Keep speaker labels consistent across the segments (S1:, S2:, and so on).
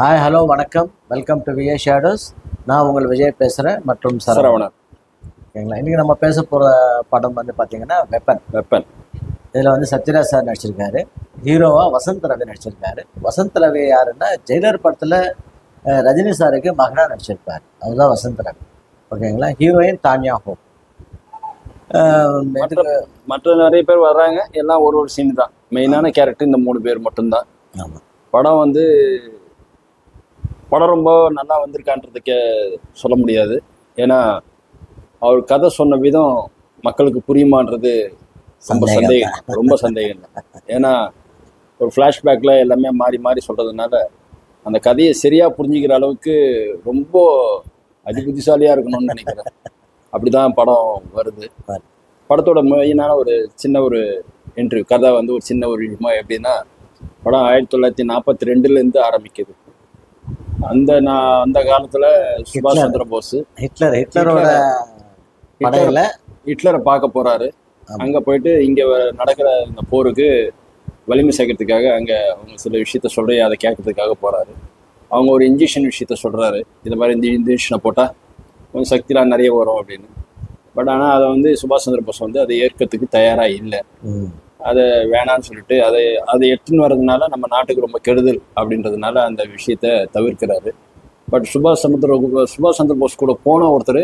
S1: Hi hello வணக்கம், welcome to VA shadows. நான் உங்கள் விஜய் பேசுகிறேன் மற்றும் சரவணன். ஓகேங்களா? இன்றைக்கி நம்ம பேச போகிற படம் வந்து பார்த்திங்கன்னா வெப்பன். இதில் வந்து சத்யராஜ் சார் நடிச்சிருக்காரு. ஹீரோவாக வசந்த் ரவி நடிச்சிருக்காரு. வசந்த் ரவி யாருன்னா ஜெயிலர் படத்தில் ரஜினி சாருக்கு மகனாக நடிச்சிருப்பார். அதுதான் வசந்த் ரவி. ஓகேங்களா? ஹீரோயின் தான்யா ஹோப்.
S2: மற்ற நிறைய பேர் வர்றாங்க. எல்லாம் ஒரு சீன் தான். மெயினான கேரக்டர் இந்த 3 பேர் மட்டும்தான்.
S1: ஆமாம்.
S2: படம் ரொம்ப நல்லா வந்திருக்கான்றதுக்கு சொல்ல முடியாது. ஏன்னா அவர் கதை சொன்ன விதம் மக்களுக்கு புரியுமான்றது ரொம்ப சந்தேகம் தான். ஏன்னா ஒரு ஃப்ளாஷ்பேக்கில் எல்லாமே மாறி மாறி சொல்கிறதுனால அந்த கதையை சரியாக புரிஞ்சிக்கிற அளவுக்கு ரொம்ப அதிபுத்திசாலியாக இருக்கணும்னு நினைக்கிறேன். அப்படி தான் படம் வருது. படத்தோட மெயினான ஒரு சின்ன ஒரு இன்டர்வியூ கதை வந்து ஒரு சின்ன ஒரு விஷயமா எப்படின்னா, படம் 1942 ஆரம்பிக்குது. அந்த காலத்துல சுபாஷ் சந்திர போஸ் ஹிட்லரை பார்க்க போறாரு. அங்க போயிட்டு இங்க நடக்கிற இந்த போருக்கு வலிமை சேர்க்கறதுக்காக அங்க அவங்க சில விஷயத்த சொல்ற அதை கேட்கறதுக்காக போறாரு. அவங்க ஒரு இன்ஜெக்ஷன் விஷயத்த சொல்றாரு. இந்த மாதிரி இந்த இன்ஜெக்ஷனை போட்டா கொஞ்சம் சக்திலாம் நிறைய வரும் அப்படின்னு. பட் ஆனால் அதை வந்து சுபாஷ் சந்திர போஸ் வந்து அதை ஏற்கிறதுக்கு தயாரா இல்லை. அதை வேணான்னு சொல்லிட்டு அதை எடுத்துன்னு வர்றதுனால நம்ம நாட்டுக்கு ரொம்ப கெடுதல் அப்படின்றதுனால அந்த விஷயத்த தவிர்க்கிறாரு. பட் சுபாஷ் சந்திர போஸ் கூட போன ஒருத்தர்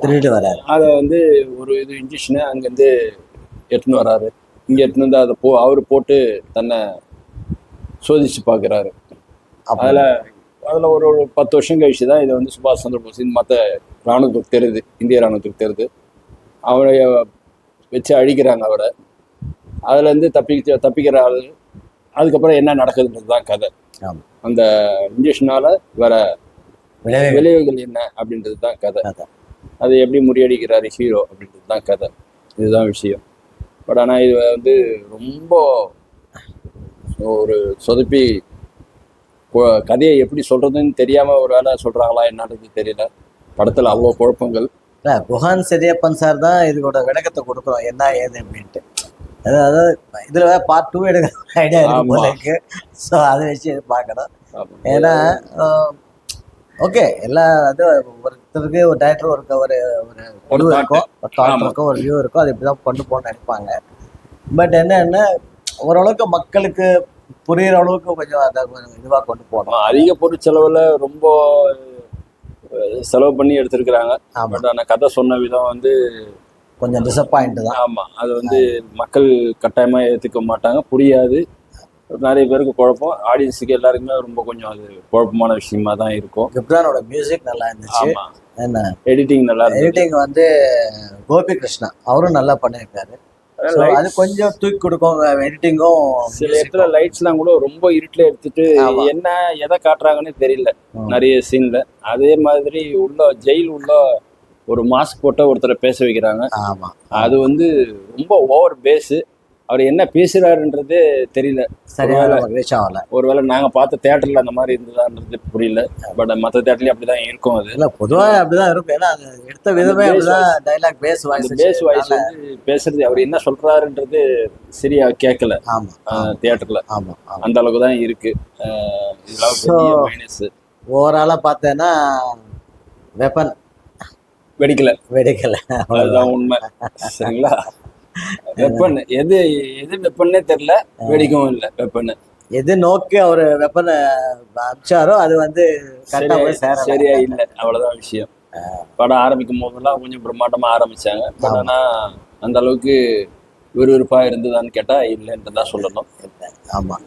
S1: திருட்டு வர்றாரு.
S2: அதை வந்து ஒரு இன்ஜெக்ஷனை அங்கேருந்து எடுத்துன்னு வர்றாரு. இங்கே எடுத்துன்னு வந்து அதை அவர் போட்டு தன்னை சோதிச்சு பார்க்குறாரு. அதில் ஒரு 10 வருஷம் கழிச்சு தான் இதை வந்து சுபாஷ் சந்திர போஸ் மற்ற இராணுவத்துக்கு தெரியுது, இந்திய இராணுவத்துக்கு தெரியுது. அவரை வச்சு அழிக்கிறாங்க அவரை. அதுலேருந்து தப்பிக்கிற ஆள். அதுக்கப்புறம் என்ன நடக்குதுன்றது தான் கதை. அந்த இன்ஜெக்ஷனால் வர விளைவுகள் என்ன அப்படின்றது தான் கதை. அதை எப்படி முறியடிக்கிறாரு ஹீரோ அப்படின்றது தான் கதை. இதுதான் விஷயம். பட் ஆனால் இது வந்து ரொம்ப ஒரு சொதப்பி கதையை எப்படி சொல்கிறதுன்னு தெரியாமல் ஒரு வேலை சொல்கிறாங்களா என்னன்றது தெரியல. படத்தில் அவ்வளோ குழப்பங்கள்.
S1: குஹான் செரியப்பன் சார் தான் இதோட விளக்கத்தை கொடுக்குறோம் என்ன ஏது அப்படின்ட்டு. அதாவது இதுல பார்ட் 2 எடுக்கிற ஐடியா இருக்கு. ஸோ அதை வச்சு பார்க்கணும். ஏன்னா ஓகே, எல்லா இது ஒருத்தருக்கு ஒரு டைரக்டர் ஒரு வியூ இருக்கும், ஒரு தாட் இருக்கும், ஒரு வியூ இருக்கும். அது இப்படிதான் கொண்டு போகணும்னு நினைப்பாங்க. பட் என்னன்னா ஓரளவுக்கு மக்களுக்கு புரியுற அளவுக்கு கொஞ்சம் அதை கொஞ்சம் இதுவாக கொண்டு போகணும்.
S2: அதிக பொருட்செலவில் ரொம்ப செலவு பண்ணி எடுத்திருக்கிறாங்க. பட் ஆனால் கதை சொன்ன விதம் வந்து
S1: கொஞ்சம் டிசப்பாயிண்ட் தான்.
S2: ஆமாம், அது வந்து மக்கள் கட்டாயமாக ஏற்றுக்க மாட்டாங்க, புரியாது. நிறைய பேருக்கு குழப்பம். ஆடியன்ஸுக்கு எல்லாருக்குமே ரொம்ப கொஞ்சம் அது குழப்பமான விஷயமா தான் இருக்கும்.
S1: கிப்ரானோட மியூசிக் நல்லா இருந்துச்சு. என்ன
S2: எடிட்டிங் நல்லா இருந்துச்சு.
S1: எடிட்டிங் வந்து கோபி கிருஷ்ணா அவரும் நல்லா பண்ணியிருக்காரு. அது கொஞ்சம் தூக்கி கொடுக்கும் எடிட்டிங்கும்.
S2: சில இடத்துல லைட்ஸ்லாம் கூட ரொம்ப இருட்டில் எடுத்துட்டு என்ன எதை காட்டுறாங்கன்னு தெரியல நிறைய சீன்ல. அதே மாதிரி ஜெயில் உள்ள ஒரு மாஸ்க் போட்ட ஒருத்தரை பேச வைக்கிறாங்க. அது வந்து ரொம்ப ஓவர் பேஸு. அவர் என்ன பேசுறாருன்றதே தெரியல. ஒருவேளை நாங்கள் பார்த்த தேட்டரில் அந்த மாதிரி இருந்ததான்றது புரியல. பட் மற்ற தேட்டர்லயும் அப்படிதான் இருக்கும். அது இல்லை,
S1: பொதுவாக அப்படிதான் இருக்கும். ஏன்னா அது எடுத்த விதமே டைலாக் பேஸ் வாய்ஸ்
S2: வந்து பேசுறது அவர் என்ன சொல்றாருன்றது சரியா கேட்கல தியேட்டர்ல. அந்த அளவுக்கு தான் இருக்கு. இதெல்லாம் மைனஸ்.
S1: ஓவராலாக பார்த்தேன்னா வெப்பன்
S2: வெடிக்கல.
S1: அதுதான்
S2: உண்மை. சரிங்களா? வெப்பன் எது வெப்பன்னே தெரியல, வெடிக்கவும் இல்லை. வெப்பன்
S1: எது நோக்கி அவரு வெப்பனை அமிச்சாரோ அது வந்து
S2: சரியா இல்லை, அவ்வளவுதான் விஷயம். படம் ஆரம்பிக்கும் போதெல்லாம் கொஞ்சம் பிரம்மாண்டமா ஆரம்பிச்சாங்க. பட் ஆனா அந்த அளவுக்கு விறுவிறுப்பா இருந்ததான்னு கேட்டா இல்லைன்றதான் சொல்லணும்.
S1: ஆமா,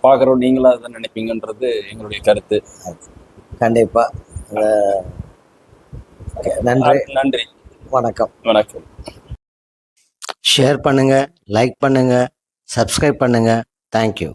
S2: பாக்குறோம். நீங்களும் அதை நினைப்பீங்கன்றது எங்களுடைய கருத்து.
S1: கண்டிப்பா.
S2: நன்றி.
S1: வணக்கம். ஷேர் பண்ணுங்க, லைக் பண்ணுங்க, சப்ஸ்கிரைப் பண்ணுங்க. தேங்க்யூ.